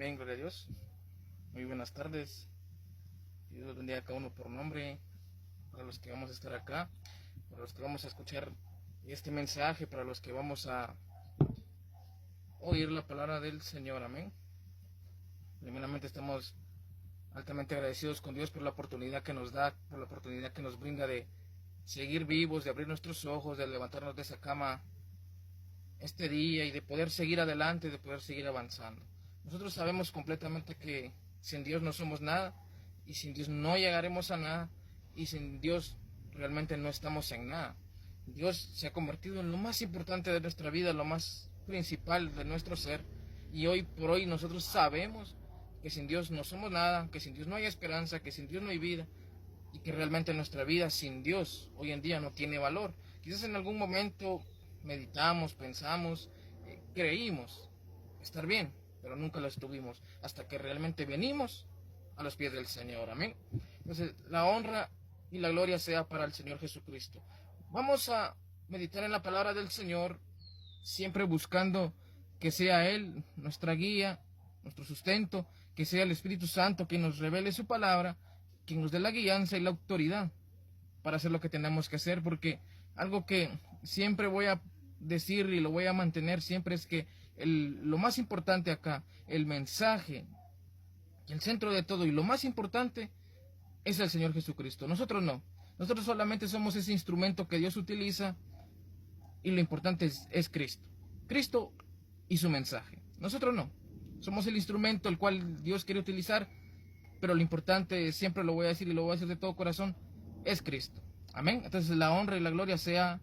Amén, gloria a Dios. Muy buenas tardes. Dios los bendiga a cada uno por nombre. Para los que vamos a estar acá, para los que vamos a escuchar este mensaje, para los que vamos a oír la palabra del Señor. Amén. Primeramente estamos altamente agradecidos con Dios por la oportunidad que nos da, por la oportunidad que nos brinda de seguir vivos, de abrir nuestros ojos, de levantarnos de esa cama este día y de poder seguir adelante, de poder seguir avanzando. Nosotros sabemos completamente que sin Dios no somos nada y sin Dios no llegaremos a nada y sin Dios realmente no estamos en nada. Dios se ha convertido en lo más importante de nuestra vida, lo más principal de nuestro ser, y hoy por hoy nosotros sabemos que sin Dios no somos nada, que sin Dios no hay esperanza, que sin Dios no hay vida y que realmente nuestra vida sin Dios hoy en día no tiene valor. Quizás en algún momento meditamos, pensamos, creímos estar bien, pero nunca lo estuvimos hasta que realmente venimos a los pies del Señor. Amén. Entonces, la honra y la gloria sea para el Señor Jesucristo. Vamos a meditar en la palabra del Señor, siempre buscando que sea Él nuestra guía, nuestro sustento, que sea el Espíritu Santo quien nos revele su palabra, quien nos dé la guianza y la autoridad para hacer lo que tenemos que hacer, porque algo que siempre voy a decir y lo voy a mantener siempre es que lo más importante acá, el mensaje, el centro de todo y lo más importante es el Señor Jesucristo. Nosotros no. Nosotros solamente somos ese instrumento que Dios utiliza y lo importante es Cristo. Cristo y su mensaje. Nosotros no. Somos el instrumento el cual Dios quiere utilizar, pero lo importante, siempre lo voy a decir y lo voy a decir de todo corazón, es Cristo. Amén. Entonces la honra y la gloria sea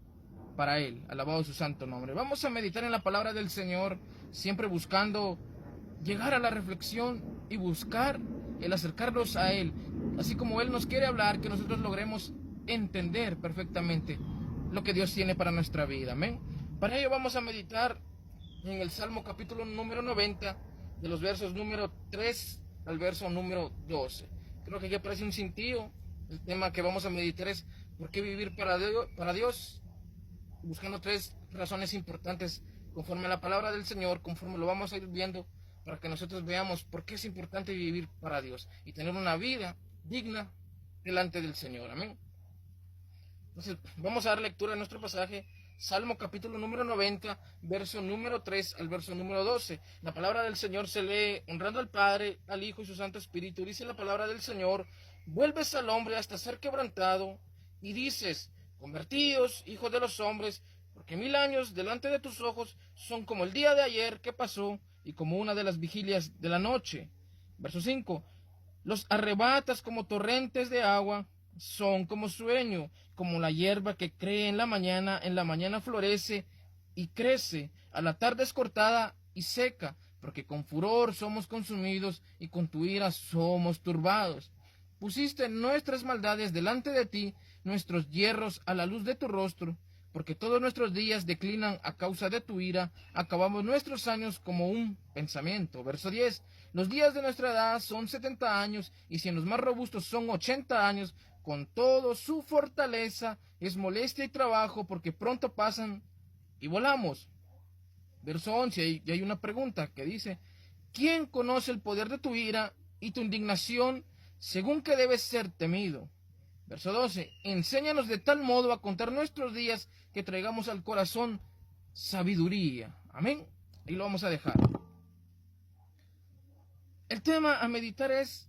para Él. Alabado su santo nombre. Vamos a meditar en la palabra del Señor, siempre buscando llegar a la reflexión y buscar el acercarnos a Él, así como Él nos quiere hablar, que nosotros logremos entender perfectamente lo que Dios tiene para nuestra vida. Amén. Para ello vamos a meditar en el Salmo capítulo número 90, de los versos número 3 al verso número 12. Creo que ya parece un cintillo. El tema que vamos a meditar es ¿por qué vivir para Dios? Buscando tres razones importantes conforme a la palabra del Señor, conforme lo vamos a ir viendo, para que nosotros veamos por qué es importante vivir para Dios y tener una vida digna delante del Señor. Amén. Entonces, vamos a dar lectura a nuestro pasaje, Salmo capítulo número 90, verso número 3 al verso número 12. La palabra del Señor se lee honrando al Padre, al Hijo y su Santo Espíritu. Dice la palabra del Señor: vuelves al hombre hasta ser quebrantado y dices: convertíos, hijos de los hombres, porque 1000 años delante de tus ojos son como el día de ayer que pasó y como una de las vigilias de la noche. Verso 5. Los arrebatas como torrentes de agua, son como sueño, como la hierba que cree en la mañana florece y crece, a la tarde es cortada y seca, porque con furor somos consumidos y con tu ira somos turbados. Pusiste nuestras maldades delante de ti, nuestros yerros a la luz de tu rostro, porque todos nuestros días declinan a causa de tu ira, acabamos nuestros años como un pensamiento. Verso 10. Los días de nuestra edad son 70 años, y si en los más robustos son 80 años, con todo su fortaleza es molestia y trabajo, porque pronto pasan y volamos. Verso 11, y hay una pregunta que dice: ¿quién conoce el poder de tu ira y tu indignación, según que debes ser temido? Verso 12, enséñanos de tal modo a contar nuestros días que traigamos al corazón sabiduría. Amén. Ahí lo vamos a dejar. El tema a meditar es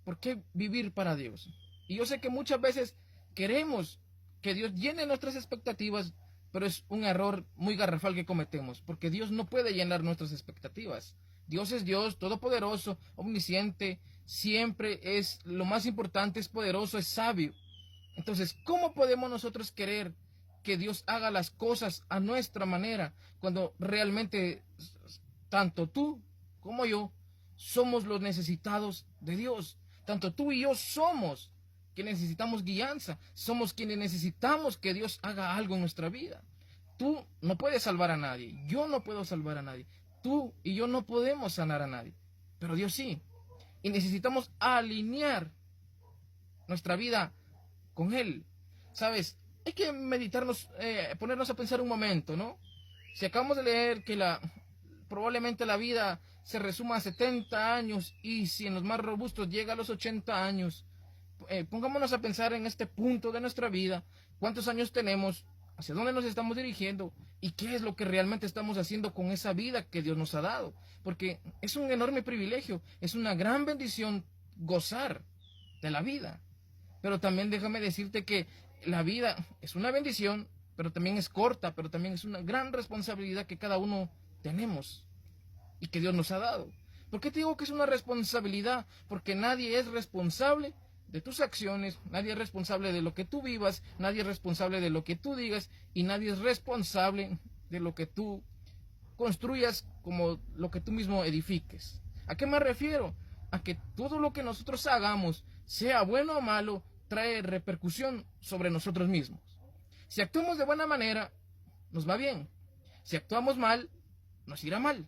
¿por qué vivir para Dios? Y yo sé que muchas veces queremos que Dios llene nuestras expectativas, pero es un error muy garrafal que cometemos, porque Dios no puede llenar nuestras expectativas. Dios es Dios, todopoderoso, omnisciente, siempre es lo más importante, es poderoso, es sabio. Entonces, ¿cómo podemos nosotros querer que Dios haga las cosas a nuestra manera cuando realmente tanto tú como yo somos los necesitados de Dios? Tanto tú y yo somos que necesitamos guianza, somos quienes necesitamos que Dios haga algo en nuestra vida. Tú no puedes salvar a nadie, yo no puedo salvar a nadie, tú y yo no podemos sanar a nadie, pero Dios sí. Y necesitamos alinear nuestra vida con Él. ¿Sabes? Hay que meditarnos, ponernos a pensar un momento, ¿no? Si acabamos de leer que probablemente la vida se resuma a 70 años y si en los más robustos llega a los 80 años. Pongámonos a pensar en este punto de nuestra vida, cuántos años tenemos, hacia dónde nos estamos dirigiendo y qué es lo que realmente estamos haciendo con esa vida que Dios nos ha dado. Porque es un enorme privilegio, es una gran bendición gozar de la vida. Pero también déjame decirte que la vida es una bendición, pero también es corta, pero también es una gran responsabilidad que cada uno tenemos y que Dios nos ha dado. ¿Por qué te digo que es una responsabilidad? Porque nadie es responsable de tus acciones, nadie es responsable de lo que tú vivas, nadie es responsable de lo que tú digas y nadie es responsable de lo que tú construyas como lo que tú mismo edifiques. ¿A qué me refiero? A que todo lo que nosotros hagamos, sea bueno o malo, trae repercusión sobre nosotros mismos. Si actuamos de buena manera, nos va bien. Si actuamos mal, nos irá mal.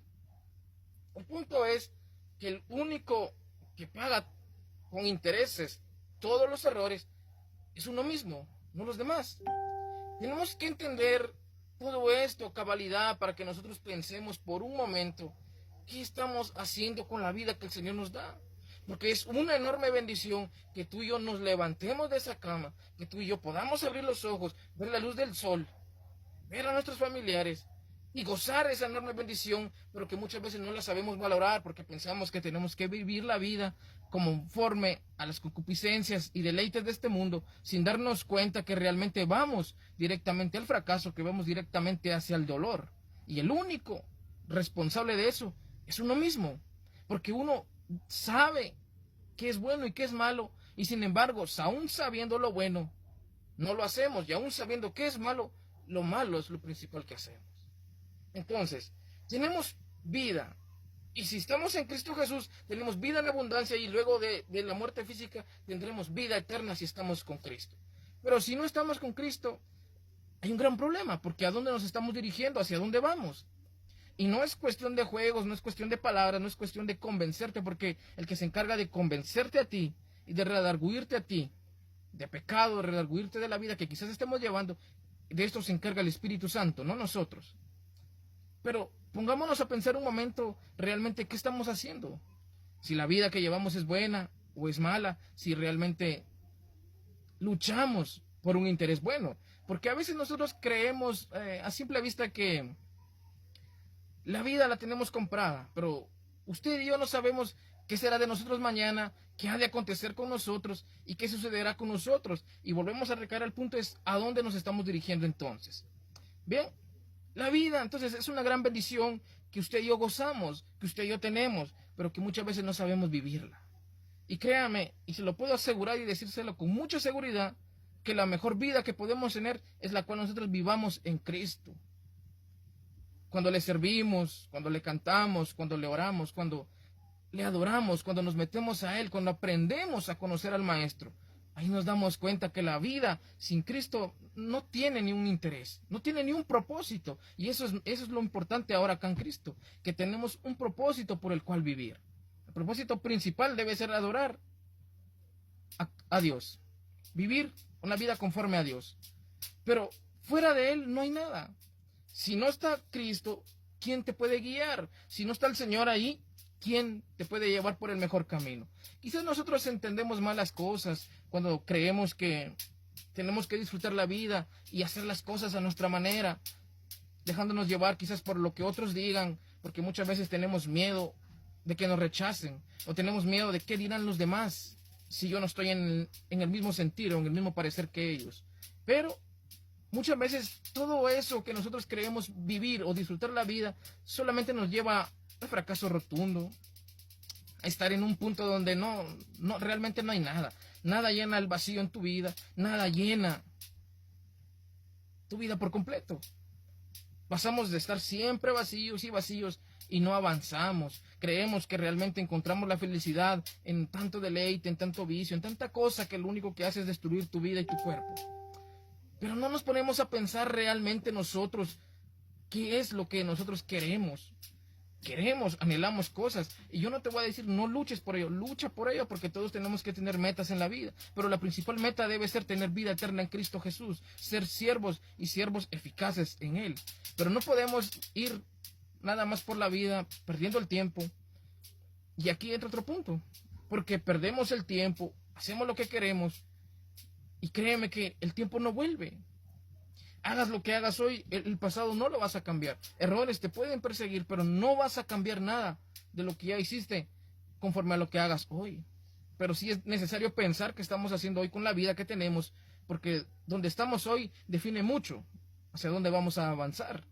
El punto es que el único que paga con intereses todos los errores es uno mismo, no los demás. Tenemos que entender todo esto a cabalidad para que nosotros pensemos por un momento qué estamos haciendo con la vida que el Señor nos da. Porque es una enorme bendición que tú y yo nos levantemos de esa cama, que tú y yo podamos abrir los ojos, ver la luz del sol, ver a nuestros familiares y gozar esa enorme bendición, pero que muchas veces no la sabemos valorar porque pensamos que tenemos que vivir la vida conforme a las concupiscencias y deleites de este mundo, sin darnos cuenta que realmente vamos directamente al fracaso, que vamos directamente hacia el dolor. Y el único responsable de eso es uno mismo, porque uno sabe qué es bueno y qué es malo, y sin embargo, aún sabiendo lo bueno, no lo hacemos, y aún sabiendo qué es malo, lo malo es lo principal que hacemos. Entonces, tenemos vida, y si estamos en Cristo Jesús, tenemos vida en abundancia, y luego de la muerte física tendremos vida eterna si estamos con Cristo. Pero si no estamos con Cristo, hay un gran problema, porque ¿a dónde nos estamos dirigiendo? ¿Hacia dónde vamos? Y no es cuestión de juegos, no es cuestión de palabras, no es cuestión de convencerte, porque el que se encarga de convencerte a ti y de redarguirte a ti de pecado, de redarguirte de la vida que quizás estemos llevando, de esto se encarga el Espíritu Santo, no nosotros. Pero pongámonos a pensar un momento realmente qué estamos haciendo. Si la vida que llevamos es buena o es mala, si realmente luchamos por un interés bueno. Porque a veces nosotros creemos a simple vista que la vida la tenemos comprada, pero usted y yo no sabemos qué será de nosotros mañana, qué ha de acontecer con nosotros y qué sucederá con nosotros. Y volvemos a recaer al punto es a dónde nos estamos dirigiendo entonces. Bien, la vida entonces es una gran bendición que usted y yo gozamos, que usted y yo tenemos, pero que muchas veces no sabemos vivirla. Y créame, y se lo puedo asegurar y decírselo con mucha seguridad, que la mejor vida que podemos tener es la cual nosotros vivamos en Cristo. Cuando le servimos, cuando le cantamos, cuando le oramos, cuando le adoramos, cuando nos metemos a Él, cuando aprendemos a conocer al Maestro, ahí nos damos cuenta que la vida sin Cristo no tiene ni un interés, no tiene ni un propósito. Y eso es lo importante ahora acá en Cristo, que tenemos un propósito por el cual vivir. El propósito principal debe ser adorar a Dios, vivir una vida conforme a Dios. Pero fuera de Él no hay nada. Si no está Cristo, ¿quién te puede guiar? Si no está el Señor ahí, ¿quién te puede llevar por el mejor camino? Quizás nosotros entendemos malas cosas cuando creemos que tenemos que disfrutar la vida y hacer las cosas a nuestra manera, dejándonos llevar quizás por lo que otros digan, porque muchas veces tenemos miedo de que nos rechacen, o tenemos miedo de qué dirán los demás si yo no estoy en el mismo sentido, en el mismo parecer que ellos. Pero muchas veces todo eso que nosotros creemos vivir o disfrutar la vida solamente nos lleva al fracaso rotundo, a estar en un punto donde realmente no hay nada. Nada llena el vacío en tu vida, nada llena tu vida por completo. Pasamos de estar siempre vacíos y vacíos y no avanzamos. Creemos que realmente encontramos la felicidad en tanto deleite, en tanto vicio, en tanta cosa que lo único que hace es destruir tu vida y tu cuerpo. Pero no nos ponemos a pensar realmente nosotros qué es lo que nosotros queremos. Queremos, anhelamos cosas. Y yo no te voy a decir no luches por ello, lucha por ello porque todos tenemos que tener metas en la vida. Pero la principal meta debe ser tener vida eterna en Cristo Jesús, ser siervos y siervos eficaces en Él. Pero no podemos ir nada más por la vida perdiendo el tiempo, Y aquí entra otro punto, porque perdemos el tiempo, hacemos lo que queremos, y créeme que el tiempo no vuelve. Hagas lo que hagas hoy, el pasado no lo vas a cambiar. Errores te pueden perseguir, pero no vas a cambiar nada de lo que ya hiciste conforme a lo que hagas hoy. Pero sí es necesario pensar qué estamos haciendo hoy con la vida que tenemos, porque donde estamos hoy define mucho hacia dónde vamos a avanzar.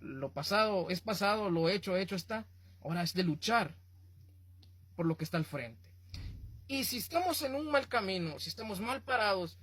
Lo pasado es pasado, lo hecho está. Ahora es de luchar por lo que está al frente. Y si estamos en un mal camino, si estamos mal parados,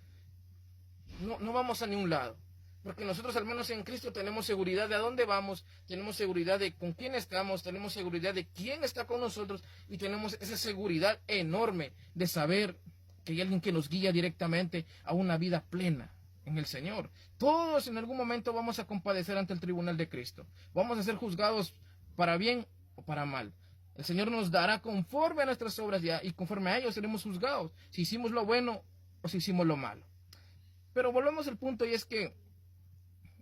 no vamos a ningún lado. Porque nosotros, al menos en Cristo, tenemos seguridad de a dónde vamos, tenemos seguridad de con quién estamos, tenemos seguridad de quién está con nosotros, y tenemos esa seguridad enorme de saber que hay alguien que nos guía directamente a una vida plena en el Señor. Todos en algún momento vamos a compadecer ante el tribunal de Cristo. Vamos a ser juzgados para bien o para mal. El Señor nos dará conforme a nuestras obras y conforme a ellos seremos juzgados, si hicimos lo bueno o si hicimos lo malo. Pero volvemos al punto, y es que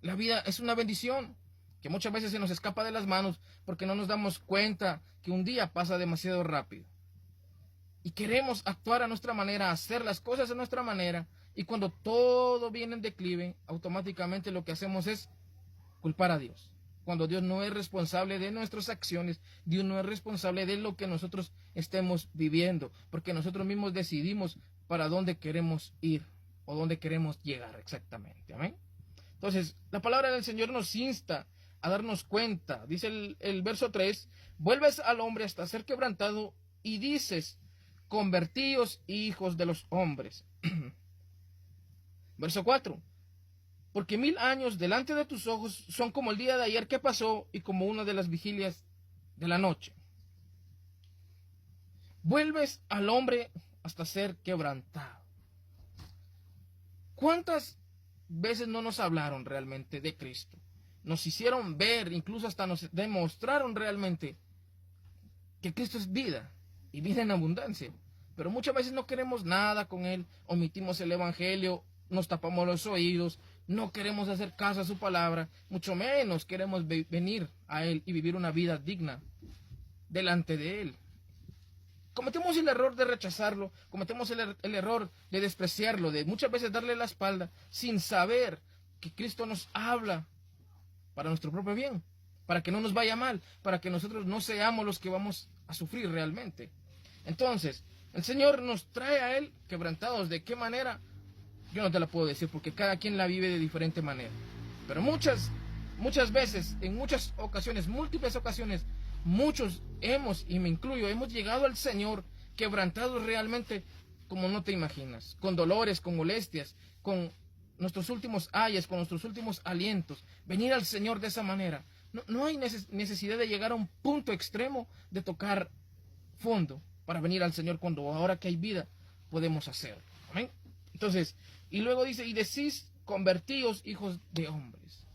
la vida es una bendición que muchas veces se nos escapa de las manos porque no nos damos cuenta que un día pasa demasiado rápido. Y queremos actuar a nuestra manera, hacer las cosas a nuestra manera, y cuando todo viene en declive, automáticamente lo que hacemos es culpar a Dios. Cuando Dios no es responsable de nuestras acciones, Dios no es responsable de lo que nosotros estemos viviendo, porque nosotros mismos decidimos para dónde queremos ir o dónde queremos llegar exactamente. Amén. Entonces, la palabra del Señor nos insta a darnos cuenta. Dice el verso 3, vuelves al hombre hasta ser quebrantado y dices, convertíos hijos de los hombres. Verso 4, porque 1000 años delante de tus ojos son como el día de ayer que pasó y como una de las vigilias de la noche. Vuelves al hombre hasta ser quebrantado. ¿Cuántas veces no nos hablaron realmente de Cristo? Nos hicieron ver, incluso hasta nos demostraron realmente que Cristo es vida y vida en abundancia. Pero muchas veces no queremos nada con Él, omitimos el Evangelio, nos tapamos los oídos, no queremos hacer caso a su palabra, mucho menos queremos venir a Él y vivir una vida digna delante de Él. Cometemos el error de rechazarlo, cometemos el error de despreciarlo, de muchas veces darle la espalda sin saber que Cristo nos habla para nuestro propio bien, para que no nos vaya mal, para que nosotros no seamos los que vamos a sufrir realmente. Entonces, el Señor nos trae a Él quebrantados. ¿De qué manera? Yo no te la puedo decir porque cada quien la vive de diferente manera. Pero muchas veces, en muchas ocasiones, múltiples ocasiones, muchos hemos, y me incluyo, hemos llegado al Señor quebrantados realmente como no te imaginas, con dolores, con molestias, con nuestros últimos ayes, con nuestros últimos alientos. Venir al Señor de esa manera. No hay necesidad de llegar a un punto extremo de tocar fondo para venir al Señor cuando ahora que hay vida podemos hacerlo. ¿Amén? Entonces, y luego dice, y decís, convertíos hijos de hombres.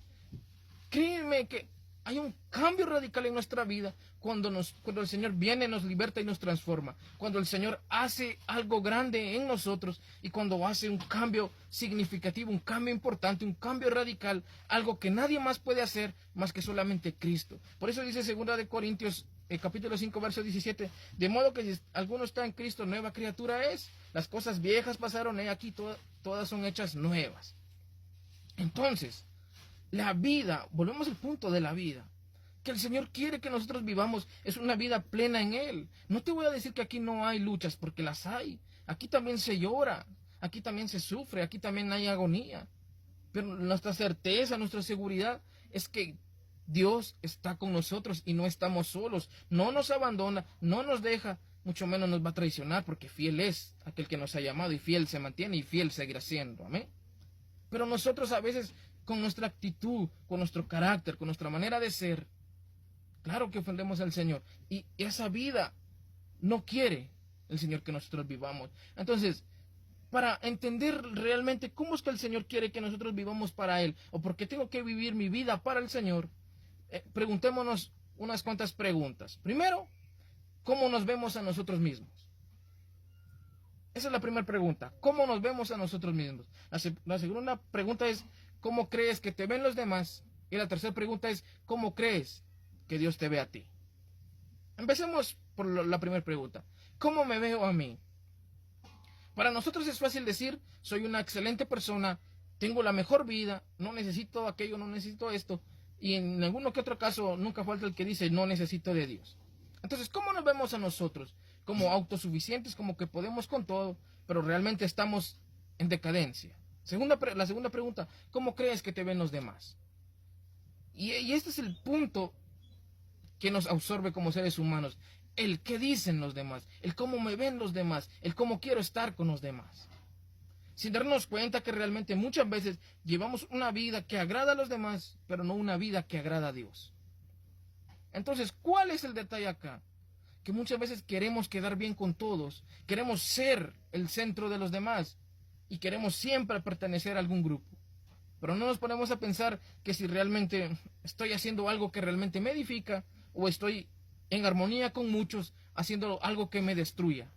Créeme que hay un cambio radical en nuestra vida cuando el Señor viene, nos liberta y nos transforma. Cuando el Señor hace algo grande en nosotros y cuando hace un cambio significativo, un cambio importante, un cambio radical, algo que nadie más puede hacer más que solamente Cristo. Por eso dice 2 de Corintios capítulo 5, verso 17, de modo que si alguno está en Cristo, nueva criatura es. Las cosas viejas pasaron, aquí todas son hechas nuevas. Entonces, la vida, volvemos al punto de la vida, que el Señor quiere que nosotros vivamos, es una vida plena en Él. No te voy a decir que aquí no hay luchas, porque las hay. Aquí también se llora, aquí también se sufre, aquí también hay agonía. Pero nuestra certeza, nuestra seguridad es que Dios está con nosotros y no estamos solos. No nos abandona, no nos deja, mucho menos nos va a traicionar, porque fiel es aquel que nos ha llamado y fiel se mantiene y fiel seguirá siendo. Amén. Pero nosotros a veces, con nuestra actitud, con nuestro carácter, con nuestra manera de ser, claro que ofendemos al Señor. Y esa vida no quiere el Señor que nosotros vivamos. Entonces, para entender realmente cómo es que el Señor quiere que nosotros vivamos para Él, o por qué tengo que vivir mi vida para el Señor, preguntémonos unas cuantas preguntas. Primero, ¿cómo nos vemos a nosotros mismos? Esa es la primera pregunta. ¿Cómo nos vemos a nosotros mismos? La segunda pregunta es, ¿cómo crees que te ven los demás? Y la tercera pregunta es, ¿cómo crees que Dios te ve a ti? Empecemos por la primera pregunta. ¿Cómo me veo a mí? Para nosotros es fácil decir, soy una excelente persona, tengo la mejor vida, no necesito aquello, no necesito esto. Y en alguno que otro caso nunca falta el que dice, no necesito de Dios. Entonces, ¿cómo nos vemos a nosotros? Como autosuficientes, como que podemos con todo, pero realmente estamos en decadencia. La segunda pregunta, ¿cómo crees que te ven los demás? Y este es el punto que nos absorbe como seres humanos. El qué dicen los demás, el cómo me ven los demás, el cómo quiero estar con los demás. Sin darnos cuenta que realmente muchas veces llevamos una vida que agrada a los demás, pero no una vida que agrada a Dios. Entonces, ¿cuál es el detalle acá? Que muchas veces queremos quedar bien con todos, queremos ser el centro de los demás y queremos siempre pertenecer a algún grupo. Pero no nos ponemos a pensar que si realmente estoy haciendo algo que realmente me edifica o estoy en armonía con muchos haciendo algo que me destruya.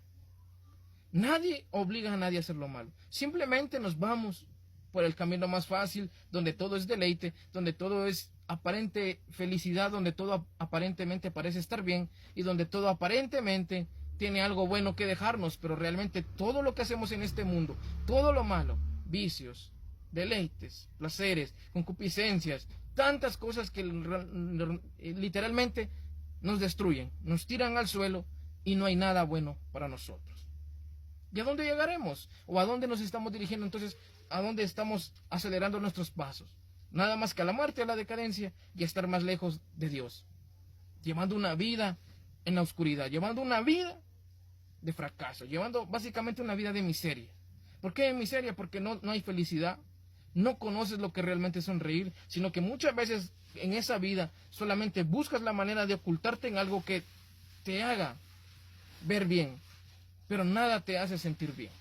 Nadie obliga a nadie a hacer lo malo. Simplemente nos vamos por el camino más fácil, donde todo es deleite, donde todo es aparente felicidad, donde todo aparentemente parece estar bien y donde todo aparentemente tiene algo bueno que dejarnos, pero realmente todo lo que hacemos en este mundo, todo lo malo, vicios, deleites, placeres, concupiscencias, tantas cosas que literalmente nos destruyen, nos tiran al suelo y no hay nada bueno para nosotros. ¿Y a dónde llegaremos? ¿O a dónde nos estamos dirigiendo? Entonces, ¿a dónde estamos acelerando nuestros pasos? Nada más que a la muerte, a la decadencia y a estar más lejos de Dios. Llevando una vida en la oscuridad, llevando una vida de fracaso, llevando básicamente una vida de miseria. ¿Por qué de miseria? Porque no hay felicidad, no conoces lo que realmente es sonreír, sino que muchas veces en esa vida solamente buscas la manera de ocultarte en algo que te haga ver bien, pero nada te hace sentir bien.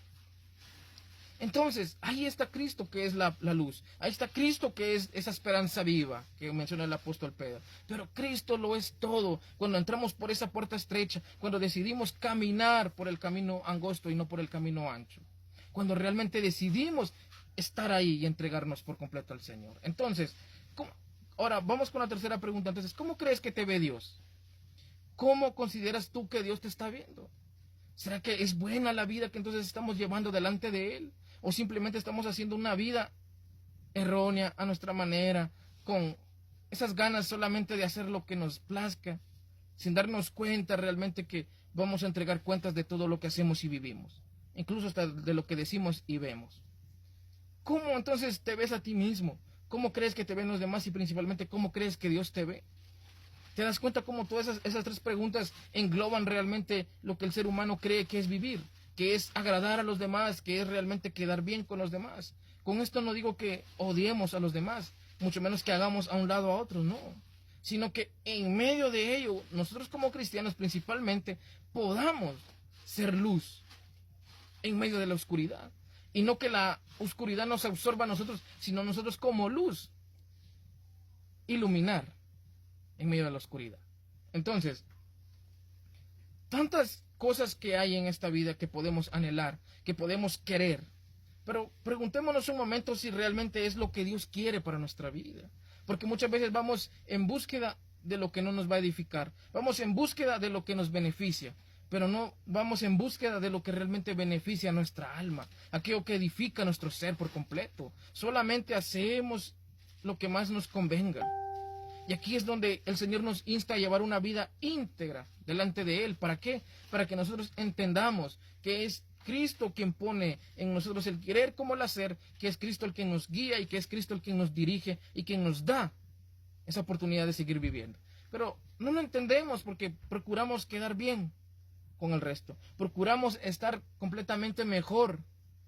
Entonces, ahí está Cristo que es la luz. Ahí está Cristo que es esa esperanza viva que menciona el apóstol Pedro. Pero Cristo lo es todo. Cuando entramos por esa puerta estrecha, cuando decidimos caminar por el camino angosto y no por el camino ancho. Cuando realmente decidimos estar ahí y entregarnos por completo al Señor. Entonces, ahora vamos con la tercera pregunta. Entonces, ¿cómo crees que te ve Dios? ¿Cómo consideras tú que Dios te está viendo? ¿Será que es buena la vida que entonces estamos llevando delante de Él? ¿O simplemente estamos haciendo una vida errónea a nuestra manera, con esas ganas solamente de hacer lo que nos plazca, sin darnos cuenta realmente que vamos a entregar cuentas de todo lo que hacemos y vivimos, incluso hasta de lo que decimos y vemos? ¿Cómo entonces te ves a ti mismo? ¿Cómo crees que te ven los demás y principalmente cómo crees que Dios te ve? ¿Te das cuenta cómo todas esas tres preguntas engloban realmente lo que el ser humano cree que es vivir? Que es agradar a los demás, que es realmente quedar bien con los demás. Con esto no digo que odiemos a los demás, mucho menos que hagamos a un lado a otros, no. Sino que en medio de ello, nosotros como cristianos principalmente, podamos ser luz en medio de la oscuridad. Y no que la oscuridad nos absorba a nosotros, sino nosotros como luz, iluminar en medio de la oscuridad. Entonces, tantas cosas que hay en esta vida que podemos anhelar, que podemos querer, pero preguntémonos un momento si realmente es lo que Dios quiere para nuestra vida, porque muchas veces vamos en búsqueda de lo que no nos va a edificar, vamos en búsqueda de lo que nos beneficia, pero no vamos en búsqueda de lo que realmente beneficia a nuestra alma, aquello que edifica nuestro ser por completo. Solamente hacemos lo que más nos convenga. Y aquí es donde el Señor nos insta a llevar una vida íntegra delante de Él. ¿Para qué? Para que nosotros entendamos que es Cristo quien pone en nosotros el querer como el hacer, que es Cristo el que nos guía y que es Cristo el que nos dirige y quien nos da esa oportunidad de seguir viviendo. Pero no lo entendemos porque procuramos quedar bien con el resto. Procuramos estar completamente mejor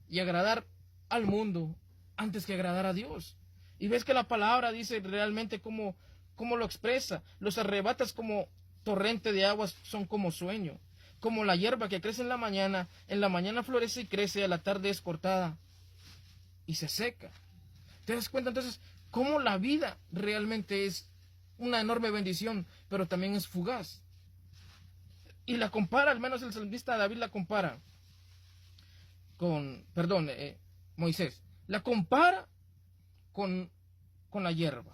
y agradar al mundo antes que agradar a Dios. Y ves que la palabra dice realmente cómo lo expresa. Los arrebatas como torrente de aguas, son como sueño. Como la hierba que crece en la mañana florece y crece, a la tarde es cortada y se seca. ¿Te das cuenta entonces cómo la vida realmente es una enorme bendición, pero también es fugaz? Y la compara, al menos el salmista David la compara con, Moisés, la compara con la hierba.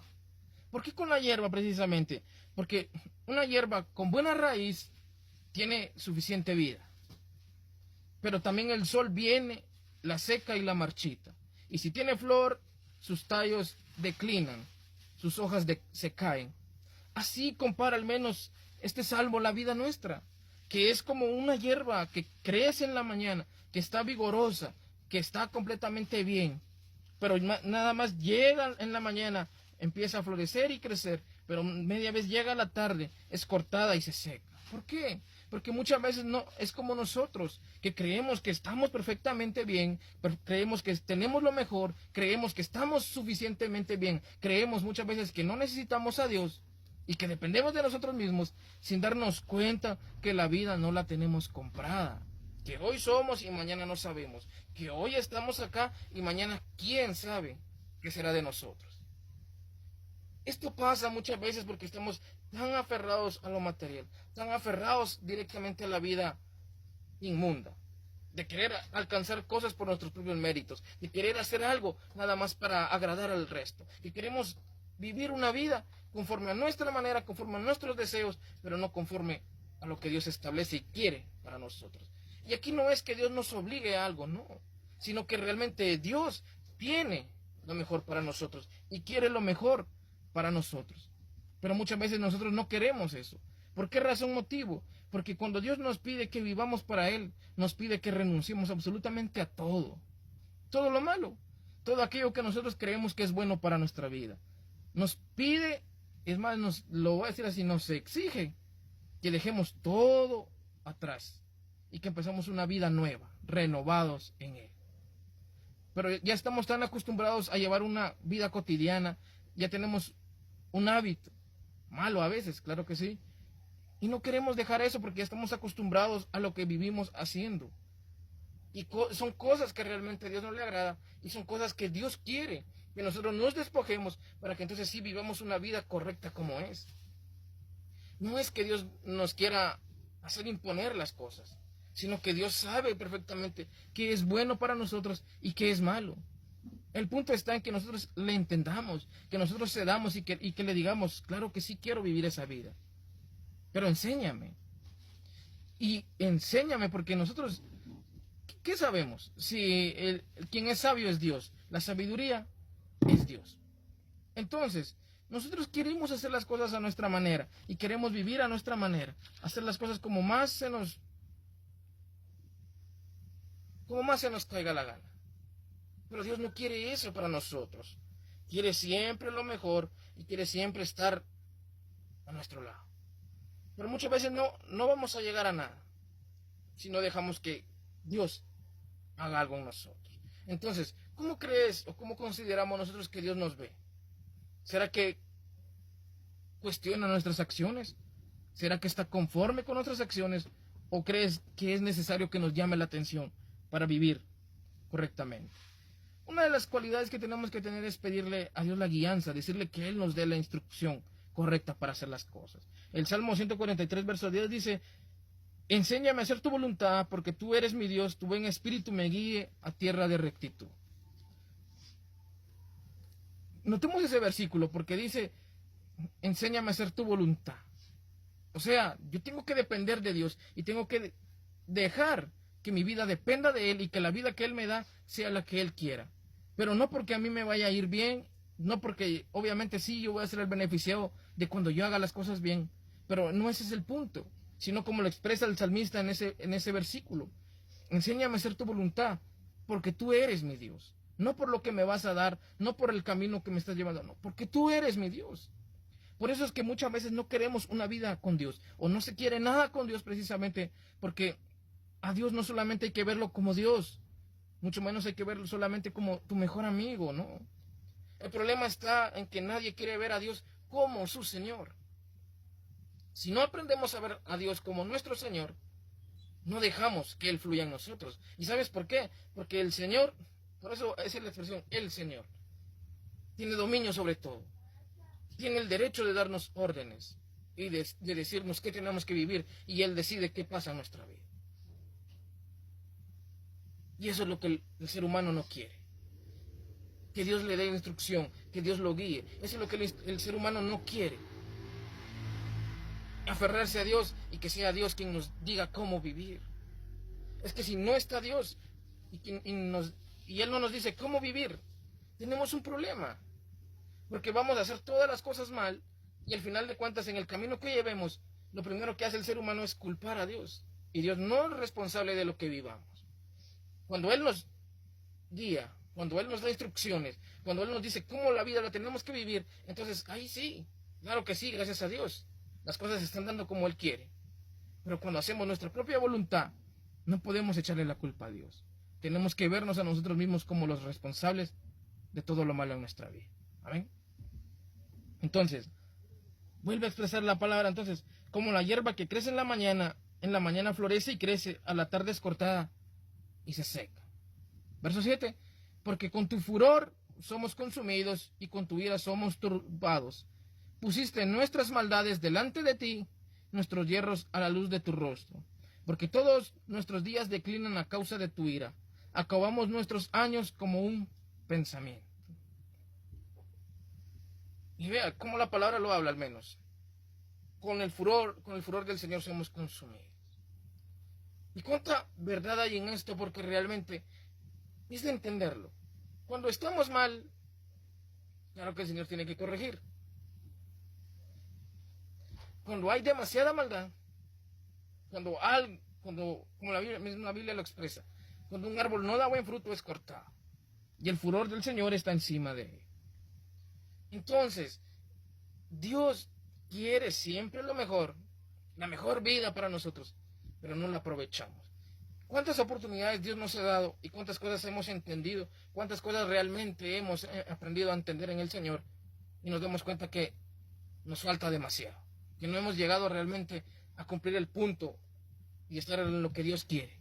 ¿Por qué con la hierba precisamente? Porque una hierba con buena raíz tiene suficiente vida. Pero también el sol viene, la seca y la marchita. Y si tiene flor, sus tallos declinan, sus hojas se caen. Así compara al menos este salmo la vida nuestra, que es como una hierba que crece en la mañana, que está vigorosa, que está completamente bien, pero nada más llega en la mañana, empieza a florecer y crecer, pero media vez llega a la tarde, es cortada y se seca. ¿Por qué? Porque muchas veces no es como nosotros, que creemos que estamos perfectamente bien, creemos que tenemos lo mejor, creemos que estamos suficientemente bien, creemos muchas veces que no necesitamos a Dios y que dependemos de nosotros mismos sin darnos cuenta que la vida no la tenemos comprada. Que hoy somos y mañana no sabemos. Que hoy estamos acá y mañana quién sabe qué será de nosotros. Esto pasa muchas veces porque estamos tan aferrados a lo material, tan aferrados directamente a la vida inmunda, de querer alcanzar cosas por nuestros propios méritos, de querer hacer algo nada más para agradar al resto, que queremos vivir una vida conforme a nuestra manera, conforme a nuestros deseos, pero no conforme a lo que Dios establece y quiere para nosotros. Y aquí no es que Dios nos obligue a algo, no, sino que realmente Dios tiene lo mejor para nosotros y quiere lo mejor para nosotros. Pero muchas veces nosotros no queremos eso. ¿Por qué razón, motivo? Porque cuando Dios nos pide que vivamos para Él, nos pide que renunciemos absolutamente a todo. Todo lo malo, todo aquello que nosotros creemos que es bueno para nuestra vida. Nos pide, es más, lo voy a decir así, nos exige que dejemos todo atrás y que empezamos una vida nueva, renovados en Él. Pero ya estamos tan acostumbrados a llevar una vida cotidiana, ya tenemos un hábito, malo a veces, claro que sí, y no queremos dejar eso porque ya estamos acostumbrados a lo que vivimos haciendo. Y son cosas que realmente a Dios no le agrada y son cosas que Dios quiere que nosotros nos despojemos para que entonces sí vivamos una vida correcta como es. No es que Dios nos quiera hacer imponer las cosas, sino que Dios sabe perfectamente qué es bueno para nosotros y qué es malo. El punto está en que nosotros le entendamos, que nosotros cedamos y que le digamos, claro que sí quiero vivir esa vida, pero enséñame. Y enséñame porque nosotros, ¿qué sabemos? Si quien es sabio es Dios, la sabiduría es Dios. Entonces, nosotros queremos hacer las cosas a nuestra manera y queremos vivir a nuestra manera, hacer las cosas como más se nos caiga la gana. Pero Dios no quiere eso para nosotros. Quiere siempre lo mejor y quiere siempre estar a nuestro lado. Pero muchas veces no vamos a llegar a nada si no dejamos que Dios haga algo en nosotros. Entonces, ¿cómo crees o cómo consideramos nosotros que Dios nos ve? ¿Será que cuestiona nuestras acciones? ¿Será que está conforme con nuestras acciones? ¿O crees que es necesario que nos llame la atención para vivir correctamente? Una de las cualidades que tenemos que tener es pedirle a Dios la guianza, decirle que Él nos dé la instrucción correcta para hacer las cosas. El Salmo 143, verso 10 dice, enséñame a hacer tu voluntad, porque tú eres mi Dios, tu buen espíritu me guíe a tierra de rectitud. Notemos ese versículo, porque dice, enséñame a hacer tu voluntad. O sea, yo tengo que depender de Dios y tengo que dejar que mi vida dependa de Él y que la vida que Él me da sea la que Él quiera. Pero no porque a mí me vaya a ir bien, no porque obviamente sí yo voy a ser el beneficiado de cuando yo haga las cosas bien, pero no ese es el punto, sino como lo expresa el salmista en ese versículo. Enséñame a hacer tu voluntad, porque tú eres mi Dios. No por lo que me vas a dar, no por el camino que me estás llevando, no, porque tú eres mi Dios. Por eso es que muchas veces no queremos una vida con Dios, o no se quiere nada con Dios precisamente, porque a Dios no solamente hay que verlo como Dios, mucho menos hay que verlo solamente como tu mejor amigo, ¿no? El problema está en que nadie quiere ver a Dios como su Señor. Si no aprendemos a ver a Dios como nuestro Señor, no dejamos que Él fluya en nosotros. ¿Y sabes por qué? Porque el Señor, por eso esa es la expresión, el Señor, tiene dominio sobre todo. Tiene el derecho de darnos órdenes y de decirnos qué tenemos que vivir, y Él decide qué pasa en nuestra vida. Y eso es lo que el ser humano no quiere. que Dios le dé instrucción, que Dios lo guíe. Eso es lo que el ser humano no quiere. Aferrarse a Dios y que sea Dios quien nos diga cómo vivir. Es que si no está Dios y Él no nos dice cómo vivir, tenemos un problema. Porque vamos a hacer todas las cosas mal y al final de cuentas en el camino que llevemos, lo primero que hace el ser humano es culpar a Dios. Y Dios no es responsable de lo que vivamos. Cuando Él nos guía, cuando Él nos da instrucciones, cuando Él nos dice cómo la vida la tenemos que vivir, entonces ahí sí, claro que sí, gracias a Dios. Las cosas se están dando como Él quiere. Pero cuando hacemos nuestra propia voluntad, no podemos echarle la culpa a Dios. Tenemos que vernos a nosotros mismos como los responsables de todo lo malo en nuestra vida. Amén. Entonces, vuelve a expresar la palabra, entonces, como la hierba que crece en la mañana florece y crece, a la tarde es cortada y se seca. Verso 7, porque con tu furor somos consumidos y con tu ira somos turbados. Pusiste nuestras maldades delante de ti, nuestros hierros a la luz de tu rostro. Porque todos nuestros días declinan a causa de tu ira. Acabamos nuestros años como un pensamiento. Y vea cómo la palabra lo habla al menos. Con el furor del Señor somos consumidos. ¿Y cuánta verdad hay en esto? Porque realmente es de entenderlo. Cuando estamos mal, claro que el Señor tiene que corregir. Cuando hay demasiada maldad, como la Biblia lo expresa, cuando un árbol no da buen fruto es cortado. Y el furor del Señor está encima de él. Entonces, Dios quiere siempre lo mejor, la mejor vida para nosotros, pero no la aprovechamos. ¿Cuántas oportunidades Dios nos ha dado y cuántas cosas hemos entendido? ¿Cuántas cosas realmente hemos aprendido a entender en el Señor? Y nos damos cuenta que nos falta demasiado, que no hemos llegado realmente a cumplir el punto y estar en lo que Dios quiere.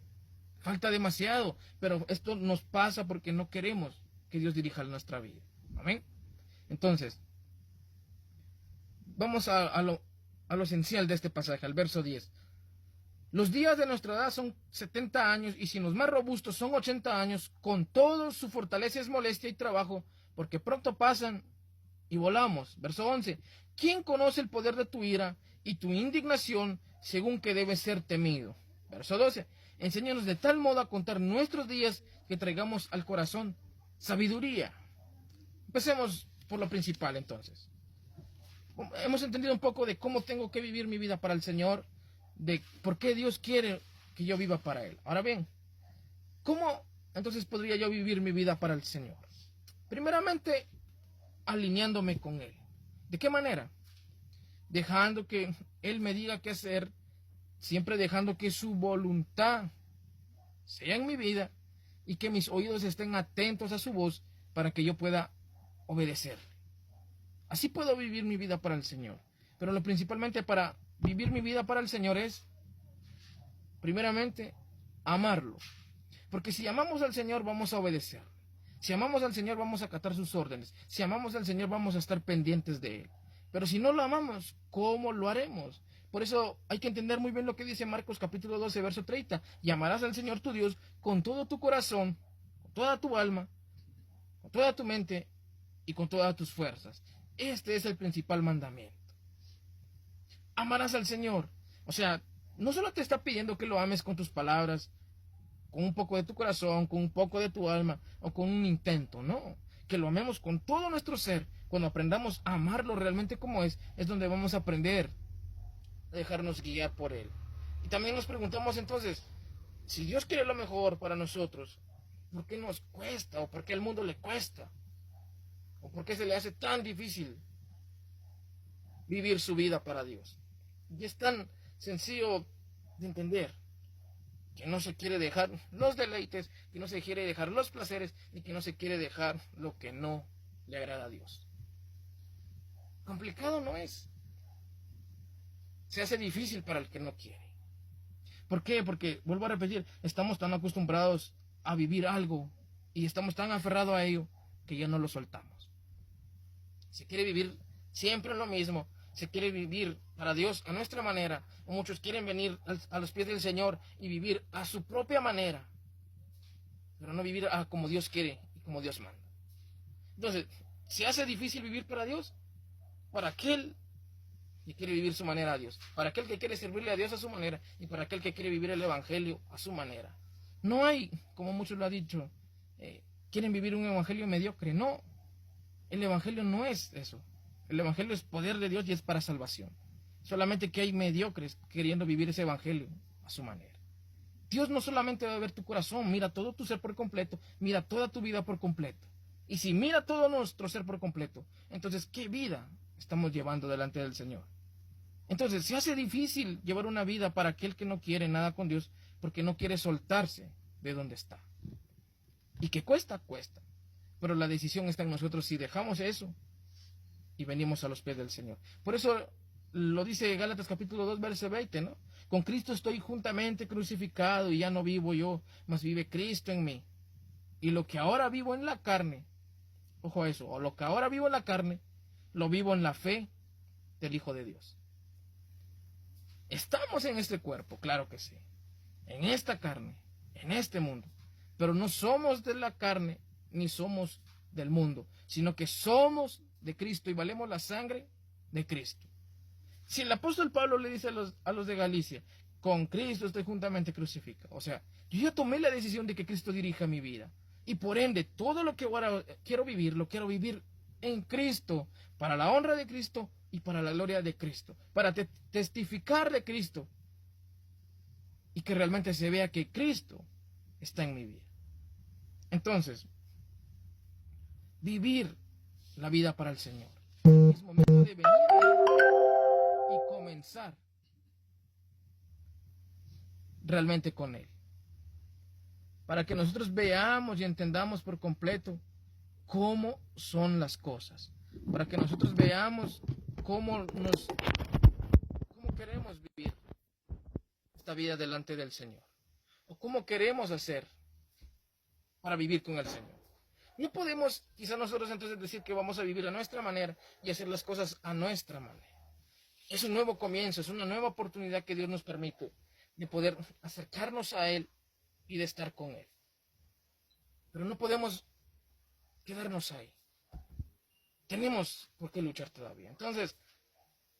Falta demasiado, pero esto nos pasa porque no queremos que Dios dirija nuestra vida. Amén. Entonces, vamos a lo esencial de este pasaje, al verso 10. Los días de nuestra edad son 70 años y si los más robustos son 80 años, con todo su fortaleza es molestia y trabajo, porque pronto pasan y volamos. Verso 11. ¿Quién conoce el poder de tu ira y tu indignación según que debe ser temido? Verso 12. Enséñanos de tal modo a contar nuestros días que traigamos al corazón sabiduría. Empecemos por lo principal entonces. Hemos entendido un poco de cómo tengo que vivir mi vida para el Señor, de por qué Dios quiere que yo viva para Él. Ahora bien, ¿cómo entonces podría yo vivir mi vida para el Señor? Primeramente, alineándome con Él. ¿De qué manera? Dejando que Él me diga qué hacer, siempre dejando que su voluntad sea en mi vida y que mis oídos estén atentos a su voz para que yo pueda obedecer. Así puedo vivir mi vida para el Señor. Pero lo principalmente para vivir mi vida para el Señor es, primeramente, amarlo. Porque si amamos al Señor, vamos a obedecer. Si amamos al Señor, vamos a acatar sus órdenes. Si amamos al Señor, vamos a estar pendientes de Él. Pero si no lo amamos, ¿cómo lo haremos? Por eso hay que entender muy bien lo que dice Marcos capítulo 12, verso 30. Y amarás al Señor tu Dios con todo tu corazón, con toda tu alma, con toda tu mente y con todas tus fuerzas. Este es el principal mandamiento. Amarás al Señor. O sea, no solo te está pidiendo que lo ames con tus palabras, con un poco de tu corazón, con un poco de tu alma o con un intento, no. Que lo amemos con todo nuestro ser. Cuando aprendamos a amarlo realmente como es donde vamos a aprender a dejarnos guiar por Él. Y también nos preguntamos entonces, si Dios quiere lo mejor para nosotros, ¿por qué nos cuesta? ¿O por qué al mundo le cuesta? ¿O por qué se le hace tan difícil vivir su vida para Dios? Y es tan sencillo de entender que no se quiere dejar los deleites, que no se quiere dejar los placeres y que no se quiere dejar lo que no le agrada a Dios. Complicado no es. Se hace difícil para el que no quiere. ¿Por qué? Porque, vuelvo a repetir, estamos tan acostumbrados a vivir algo y estamos tan aferrados a ello que ya no lo soltamos. Se quiere vivir siempre lo mismo. Se quiere vivir para Dios a nuestra manera. Muchos quieren venir a los pies del Señor y vivir a su propia manera, pero no vivir como Dios quiere y como Dios manda. Entonces, ¿se hace difícil vivir para Dios? Para aquel que quiere vivir su manera a Dios, para aquel que quiere servirle a Dios a su manera y para aquel que quiere vivir el Evangelio a su manera. No hay, como muchos lo han dicho, quieren vivir un Evangelio mediocre. No, el Evangelio no es eso. El Evangelio es poder de Dios y es para salvación. Solamente que hay mediocres queriendo vivir ese Evangelio a su manera. Dios no solamente va a ver tu corazón, mira todo tu ser por completo, mira toda tu vida por completo. Y si mira todo nuestro ser por completo, entonces, ¿qué vida estamos llevando delante del Señor? Entonces, se hace difícil llevar una vida para aquel que no quiere nada con Dios, porque no quiere soltarse de donde está. Y que cuesta, cuesta. Pero la decisión está en nosotros si dejamos eso y venimos a los pies del Señor. Por eso lo dice Gálatas capítulo 2, verso 20, ¿no? Con Cristo estoy juntamente crucificado y ya no vivo yo, mas vive Cristo en mí. Y lo que ahora vivo en la carne, ojo a eso, o lo que ahora vivo en la carne, lo vivo en la fe del Hijo de Dios. Estamos en este cuerpo, claro que sí, en esta carne, en este mundo, pero no somos de la carne ni somos del mundo, sino que somos de Cristo y valemos la sangre de Cristo. Si el apóstol Pablo le dice a los de Galicia, con Cristo estoy juntamente crucificado, o sea, yo ya tomé la decisión de que Cristo dirija mi vida y por ende todo lo que ahora quiero vivir, lo quiero vivir en Cristo, para la honra de Cristo y para la gloria de Cristo, para testificar de Cristo y que realmente se vea que Cristo está en mi vida. Entonces, vivir la vida para el Señor. Es momento de venir y comenzar realmente con Él. Para que nosotros veamos y entendamos por completo cómo son las cosas. Para que nosotros veamos cómo queremos vivir esta vida delante del Señor. O cómo queremos hacer para vivir con el Señor. No podemos quizá nosotros entonces decir que vamos a vivir a nuestra manera y hacer las cosas a nuestra manera. Es un nuevo comienzo, es una nueva oportunidad que Dios nos permite de poder acercarnos a Él y de estar con Él. Pero no podemos quedarnos ahí. Tenemos por qué luchar todavía. Entonces,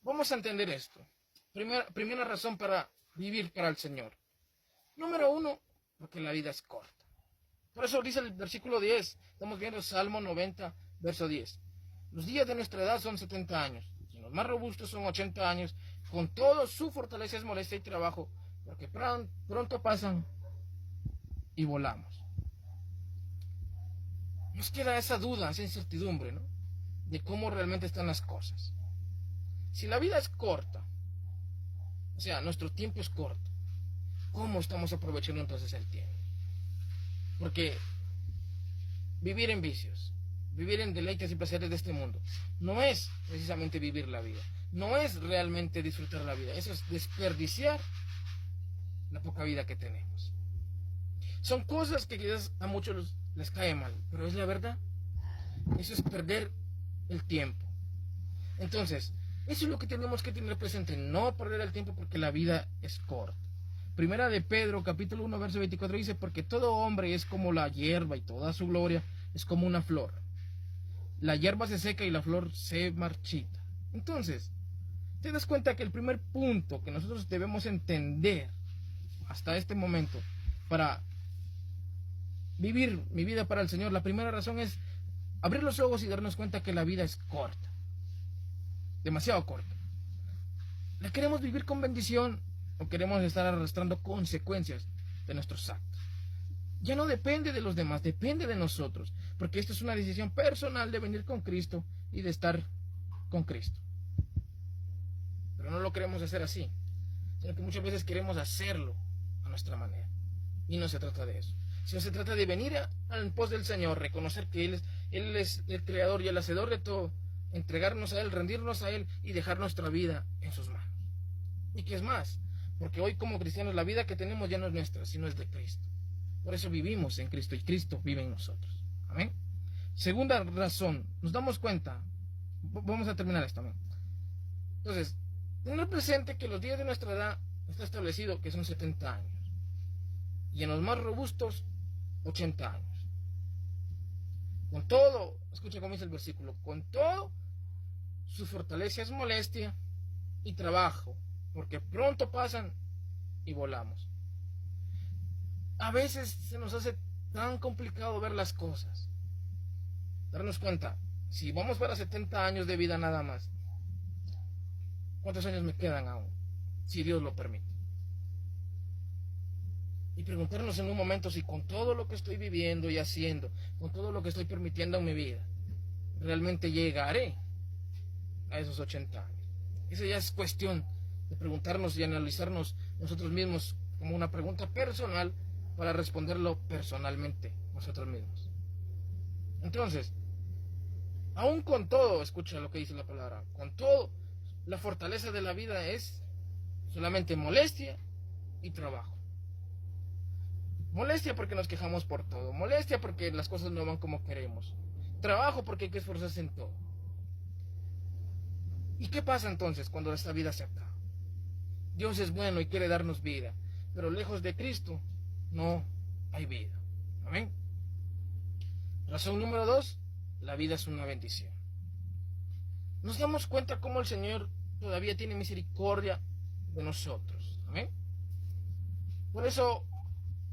vamos a entender esto. Primera razón para vivir para el Señor. Número 1, porque la vida es corta. Por eso dice el versículo 10, estamos viendo Salmo 90, verso 10. Los días de nuestra edad son 70 años, y los más robustos son 80 años, con todo su fortaleza es molestia y trabajo, porque pronto pasan y volamos. Nos queda esa duda, esa incertidumbre, ¿no? De cómo realmente están las cosas. Si la vida es corta, o sea, nuestro tiempo es corto, ¿cómo estamos aprovechando entonces el tiempo? Porque vivir en vicios, vivir en deleites y placeres de este mundo, no es precisamente vivir la vida, no es realmente disfrutar la vida, eso es desperdiciar la poca vida que tenemos. Son cosas que quizás a muchos les cae mal, pero es la verdad. Eso es perder el tiempo. Entonces, eso es lo que tenemos que tener presente, no perder el tiempo porque la vida es corta. Primera de Pedro, capítulo 1, verso 24 dice, porque todo hombre es como la hierba y toda su gloria es como una flor. La hierba se seca y la flor se marchita. Entonces, te das cuenta que el primer punto que nosotros debemos entender hasta este momento para vivir mi vida para el Señor, la primera razón es abrir los ojos y darnos cuenta que la vida es corta. Demasiado corta. ¿La queremos vivir con bendición o queremos estar arrastrando consecuencias de nuestros actos? Ya no depende de los demás, depende de nosotros, porque esta es una decisión personal de venir con Cristo y de estar con Cristo. Pero no lo queremos hacer así, sino que muchas veces queremos hacerlo a nuestra manera. Y no se trata de eso, sino se trata de venir al pos del Señor, reconocer que Él es el creador y el hacedor de todo, entregarnos a Él, rendirnos a Él y dejar nuestra vida en sus manos. ¿Y qué es más? Porque hoy como cristianos la vida que tenemos ya no es nuestra, sino es de Cristo. Por eso vivimos en Cristo y Cristo vive en nosotros. Amén. Segunda razón, nos damos cuenta, vamos a terminar esto. Amén. Entonces, tener presente que los días de nuestra edad está establecido que son 70 años. Y en los más robustos, 80 años. Con todo, escucha cómo dice el versículo, con todo, su fortaleza es molestia y trabajo, porque pronto pasan y volamos. A veces se nos hace tan complicado ver las cosas, darnos cuenta, si vamos para 70 años de vida nada más, ¿cuántos años me quedan aún? Si Dios lo permite. Y preguntarnos en un momento si con todo lo que estoy viviendo y haciendo, con todo lo que estoy permitiendo en mi vida, realmente llegaré a esos 80 años. Esa ya es cuestión de preguntarnos y analizarnos nosotros mismos como una pregunta personal para responderlo personalmente nosotros mismos. Entonces, aún con todo, escucha lo que dice la palabra, con todo, la fortaleza de la vida es solamente molestia y trabajo. Molestia porque nos quejamos por todo, molestia porque las cosas no van como queremos, trabajo porque hay que esforzarse en todo. ¿Y qué pasa entonces cuando esta vida se acaba? Dios es bueno y quiere darnos vida, pero lejos de Cristo no hay vida. Amén. Razón número 2, la vida es una bendición. Nos damos cuenta cómo el Señor todavía tiene misericordia de nosotros. Amén. Por eso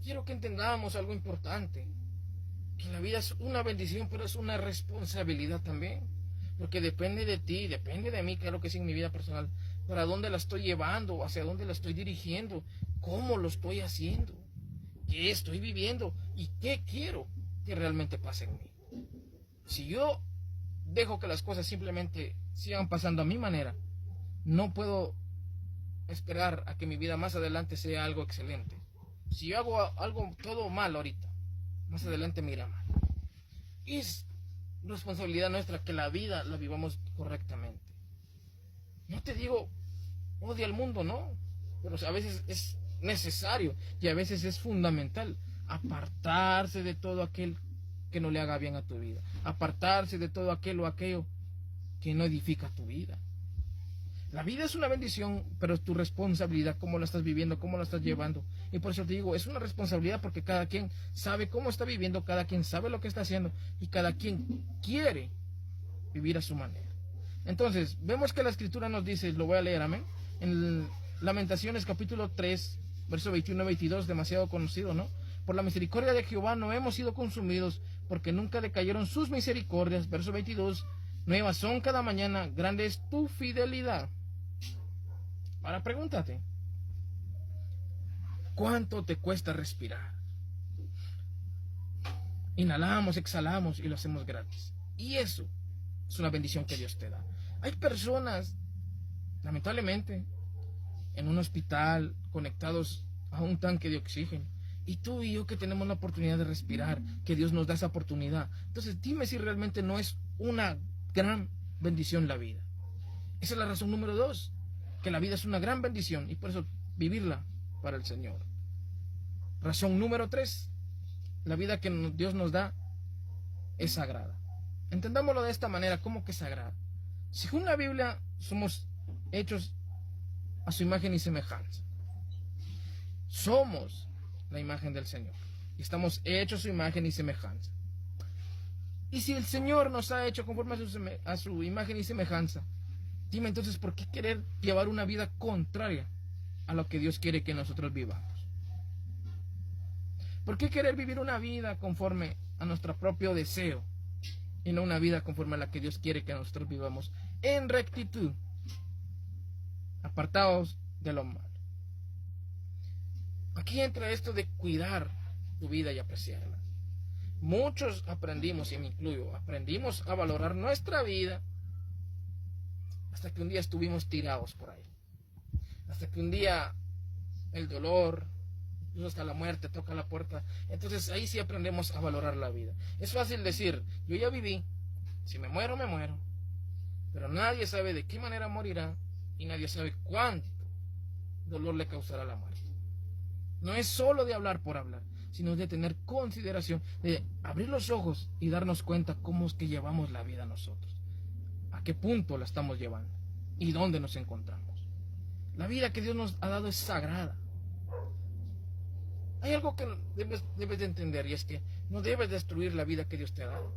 quiero que entendamos algo importante, que la vida es una bendición, pero es una responsabilidad también, porque depende de ti, depende de mí, claro que sí, en mi vida personal, para dónde la estoy llevando, hacia dónde la estoy dirigiendo, cómo lo estoy haciendo, qué estoy viviendo y qué quiero que realmente pase en mí. Si yo dejo que las cosas simplemente sigan pasando a mi manera, no puedo esperar a que mi vida más adelante sea algo excelente. Si yo hago algo todo mal ahorita, más adelante me irá mal. Y es responsabilidad nuestra que la vida la vivamos correctamente. No te digo odia al mundo, no, pero a veces es necesario y a veces es fundamental apartarse de todo aquel que no le haga bien a tu vida, apartarse de todo aquel o aquello que no edifica tu vida. La vida es una bendición, pero es tu responsabilidad cómo la estás viviendo, cómo la estás llevando. Y por eso te digo, es una responsabilidad porque cada quien sabe cómo está viviendo, cada quien sabe lo que está haciendo y cada quien quiere vivir a su manera. Entonces, vemos que la Escritura nos dice, lo voy a leer, amén, en Lamentaciones capítulo 3, verso 21-22, demasiado conocido, ¿no? Por la misericordia de Jehová no hemos sido consumidos, porque nunca decayeron sus misericordias. Verso 22, nuevas son cada mañana, grande es tu fidelidad. Ahora pregúntate, ¿cuánto te cuesta respirar? Inhalamos, exhalamos y lo hacemos gratis. Y eso es una bendición que Dios te da. Hay personas, lamentablemente, en un hospital, conectados a un tanque de oxígeno. Y tú y yo que tenemos la oportunidad de respirar, que Dios nos da esa oportunidad. Entonces dime si realmente no es una gran bendición la vida. Esa es la razón número 2, que la vida es una gran bendición y por eso vivirla para el Señor. Razón número 3, la vida que Dios nos da es sagrada. Entendámoslo de esta manera, ¿cómo que es sagrada? Según la Biblia, somos hechos a su imagen y semejanza. Somos la imagen del Señor y estamos hechos a su imagen y semejanza. Y si el Señor nos ha hecho conforme a su imagen y semejanza, dime entonces, ¿por qué querer llevar una vida contraria a lo que Dios quiere que nosotros vivamos? ¿Por qué querer vivir una vida conforme a nuestro propio deseo y no una vida conforme a la que Dios quiere que nosotros vivamos en rectitud, apartados de lo malo? Aquí entra esto de cuidar tu vida y apreciarla. Muchos aprendimos, y me incluyo, aprendimos a valorar nuestra vida hasta que un día estuvimos tirados por ahí. Hasta que un día el dolor, incluso hasta la muerte, toca la puerta. Entonces ahí sí aprendemos a valorar la vida. Es fácil decir, yo ya viví, si me muero, me muero. Pero nadie sabe de qué manera morirá y nadie sabe cuánto dolor le causará la muerte. No es solo de hablar por hablar, sino de tener consideración, de abrir los ojos y darnos cuenta cómo es que llevamos la vida nosotros. A qué punto la estamos llevando y dónde nos encontramos. La vida que Dios nos ha dado es sagrada. Hay algo que debes de entender y es que no debes destruir la vida que Dios te ha dado.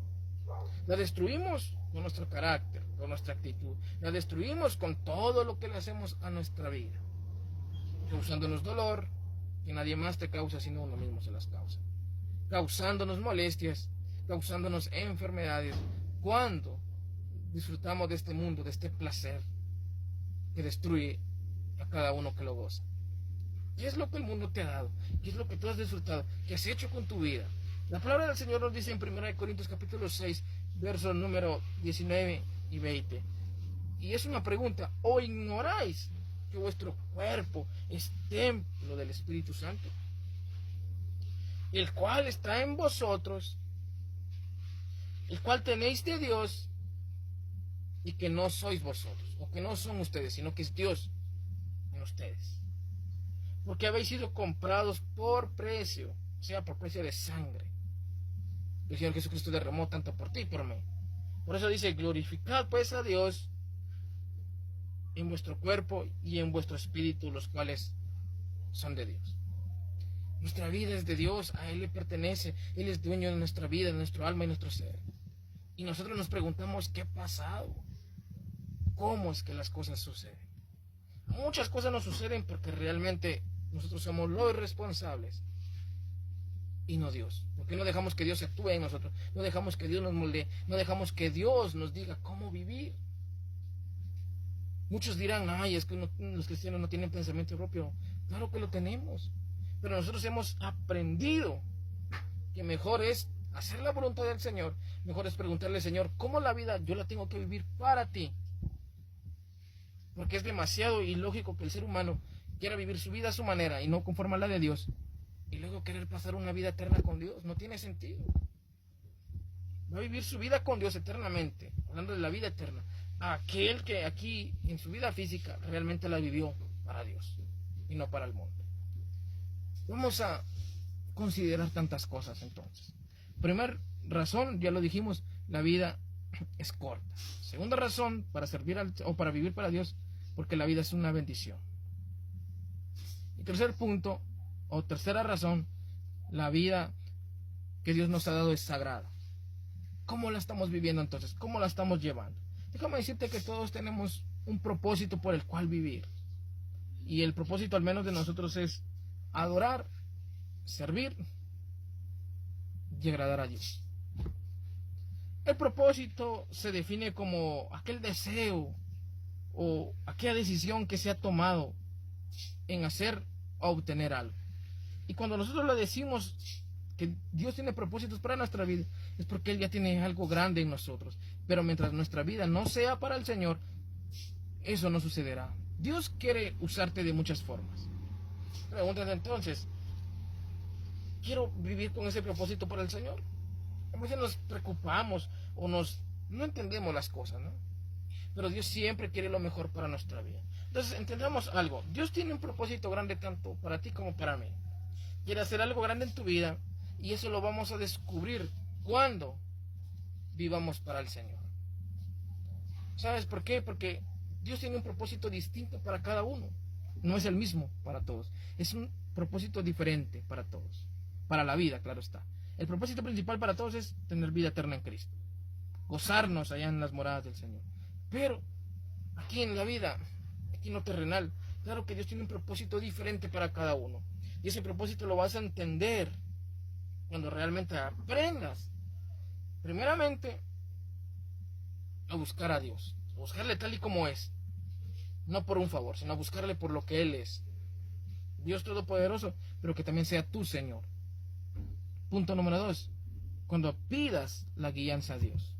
La destruimos con nuestro carácter, con nuestra actitud. La destruimos con todo lo que le hacemos a nuestra vida, causándonos dolor que nadie más te causa sino uno mismo se las causa, causándonos molestias, causándonos enfermedades, cuando disfrutamos de este mundo, de este placer que destruye a cada uno que lo goza. ¿Qué es lo que el mundo te ha dado? ¿Qué es lo que tú has disfrutado? ¿Qué has hecho con tu vida? La palabra del Señor nos dice en 1 Corintios capítulo 6, versos número 19 y 20. Y es una pregunta: ¿o ignoráis que vuestro cuerpo es templo del Espíritu Santo, el cual está en vosotros, el cual tenéis de Dios, y que no sois vosotros, o que no son ustedes, sino que es Dios en ustedes? Porque habéis sido comprados por precio, o sea, por precio de sangre. El Señor Jesucristo derramó tanto por ti y por mí. Por eso dice: glorificad pues a Dios en vuestro cuerpo y en vuestro espíritu, los cuales son de Dios. Nuestra vida es de Dios, a Él le pertenece, Él es dueño de nuestra vida, de nuestro alma y nuestro ser. Y nosotros nos preguntamos: ¿qué ha pasado? ¿Cómo es que las cosas suceden? Muchas cosas nos suceden porque realmente nosotros somos los responsables y no Dios. Porque no dejamos que Dios actúe en nosotros, no dejamos que Dios nos moldee, no dejamos que Dios nos diga cómo vivir. Muchos dirán: ay, es que los cristianos no tienen pensamiento propio. Claro que lo tenemos, pero nosotros hemos aprendido que mejor es hacer la voluntad del Señor, mejor es preguntarle: Señor, ¿cómo la vida yo la tengo que vivir para ti? Porque es demasiado ilógico que el ser humano quiera vivir su vida a su manera y no conforme a la de Dios, y luego querer pasar una vida eterna con Dios. No tiene sentido. Va a vivir su vida con Dios eternamente, hablando de la vida eterna, aquel que aquí en su vida física realmente la vivió para Dios y no para el mundo. Vamos a considerar tantas cosas entonces. Primera razón, ya lo dijimos, la vida es corta. Segunda razón, para servir o para vivir para Dios, porque la vida es una bendición. Y tercer punto, o tercera razón, la vida que Dios nos ha dado es sagrada. ¿Cómo la estamos viviendo entonces? ¿Cómo la estamos llevando? Déjame decirte que todos tenemos un propósito por el cual vivir. Y el propósito al menos de nosotros es adorar, servir y agradar a Dios. El propósito se define como aquel deseo o aquella decisión que se ha tomado en hacer o obtener algo. Y cuando nosotros le decimos que Dios tiene propósitos para nuestra vida, es porque Él ya tiene algo grande en nosotros. Pero mientras nuestra vida no sea para el Señor, eso no sucederá. Dios quiere usarte de muchas formas. Pregúntate entonces: ¿quiero vivir con ese propósito para el Señor? A veces nos preocupamos o no entendemos las cosas, ¿no? Pero Dios siempre quiere lo mejor para nuestra vida. Entonces entendamos algo: Dios tiene un propósito grande tanto para ti como para mí. Quiere hacer algo grande en tu vida, y eso lo vamos a descubrir cuando vivamos para el Señor. ¿Sabes por qué? Porque Dios tiene un propósito distinto para cada uno. No es el mismo para todos. Es un propósito diferente para todos. Para la vida, claro está. El propósito principal para todos es tener vida eterna en Cristo, gozarnos allá en las moradas del Señor. Pero aquí en la vida, aquí en lo terrenal, claro que Dios tiene un propósito diferente para cada uno. Y ese propósito lo vas a entender cuando realmente aprendas, primeramente, a buscar a Dios, a buscarle tal y como es, no por un favor, sino a buscarle por lo que Él es, Dios Todopoderoso, pero que también sea tu Señor. Punto número 2, cuando pidas la guianza a Dios,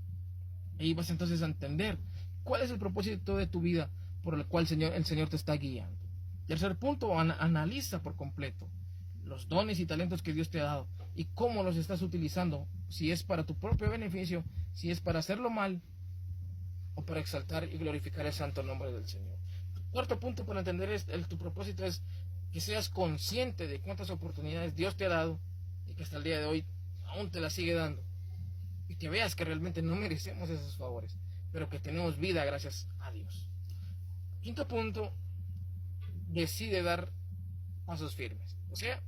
ahí vas entonces a entender cuál es el propósito de tu vida por el cual el Señor te está guiando. Tercer punto, analiza por completo los dones y talentos que Dios te ha dado y cómo los estás utilizando, si es para tu propio beneficio, si es para hacerlo mal o para exaltar y glorificar el santo nombre del Señor. Cuarto punto para entender tu propósito es que seas consciente de cuántas oportunidades Dios te ha dado y que hasta el día de hoy aún te las sigue dando, y que veas que realmente no merecemos esos favores, pero que tenemos vida gracias a Dios. Quinto punto, decide dar pasos firmes, o sea,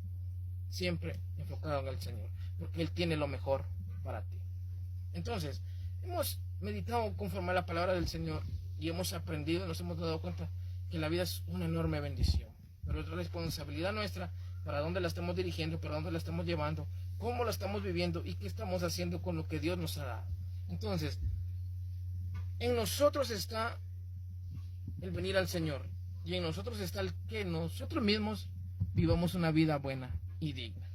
siempre enfocado en el Señor, porque Él tiene lo mejor para ti. Entonces, hemos meditado conforme a la palabra del Señor y hemos aprendido, nos hemos dado cuenta que la vida es una enorme bendición, pero es responsabilidad nuestra para dónde la estamos dirigiendo, para dónde la estamos llevando, cómo la estamos viviendo y qué estamos haciendo con lo que Dios nos ha dado. Entonces, en nosotros está el venir al Señor y en nosotros está el que nosotros mismos vivamos una vida buena y digna,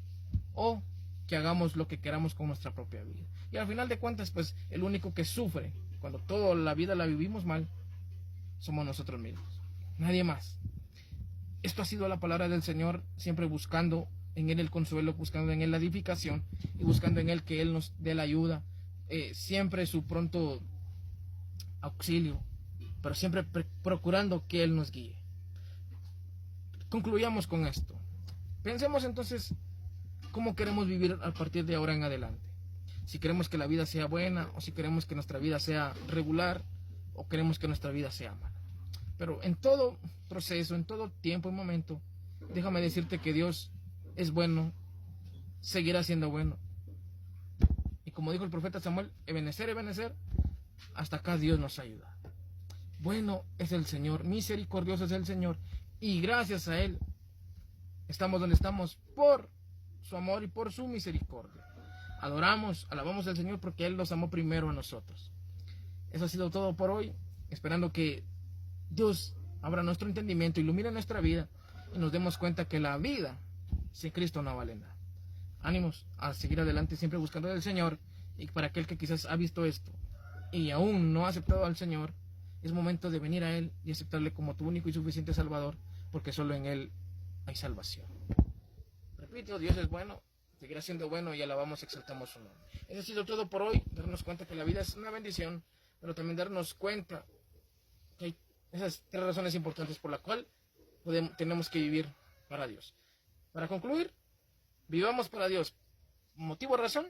o que hagamos lo que queramos con nuestra propia vida. Y al final de cuentas, pues el único que sufre cuando toda la vida la vivimos mal somos nosotros mismos, nadie más. Esto ha sido la palabra del Señor, siempre buscando en Él el consuelo, buscando en Él la edificación y buscando en Él que Él nos dé la ayuda, siempre su pronto auxilio, pero siempre procurando que Él nos guíe. Concluyamos con esto. Pensemos entonces cómo queremos vivir a partir de ahora en adelante. Si queremos que la vida sea buena o si queremos que nuestra vida sea regular o queremos que nuestra vida sea mala. Pero en todo proceso, en todo tiempo y momento, déjame decirte que Dios es bueno, seguirá siendo bueno. Y como dijo el profeta Samuel, ebenecer, hasta acá Dios nos ayuda. Bueno es el Señor, misericordioso es el Señor, y gracias a Él estamos donde estamos por su amor y por su misericordia. Adoramos, alabamos al Señor porque Él nos amó primero a nosotros. Eso ha sido todo por hoy, esperando que Dios abra nuestro entendimiento, ilumine nuestra vida y nos demos cuenta que la vida sin Cristo no vale nada. Ánimos a seguir adelante siempre buscando al Señor, y para aquel que quizás ha visto esto y aún no ha aceptado al Señor, es momento de venir a Él y aceptarle como tu único y suficiente Salvador, porque solo en Él hay salvación. Repito, Dios es bueno, seguirá siendo bueno y alabamos y exaltamos su nombre. Eso ha sido todo por hoy, darnos cuenta que la vida es una bendición, pero también darnos cuenta que hay esas 3 razones importantes por las cuales tenemos que vivir para Dios. Para concluir, vivamos para Dios. ¿Motivo o razón?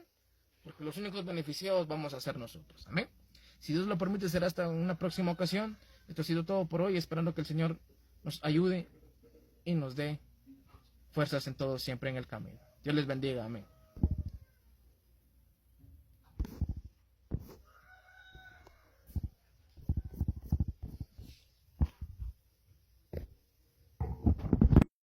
Porque los únicos beneficiados vamos a ser nosotros. Amén. Si Dios lo permite, será hasta una próxima ocasión. Esto ha sido todo por hoy, esperando que el Señor nos ayude y nos dé fuerzas en todo siempre en el camino. Dios les bendiga. Amén.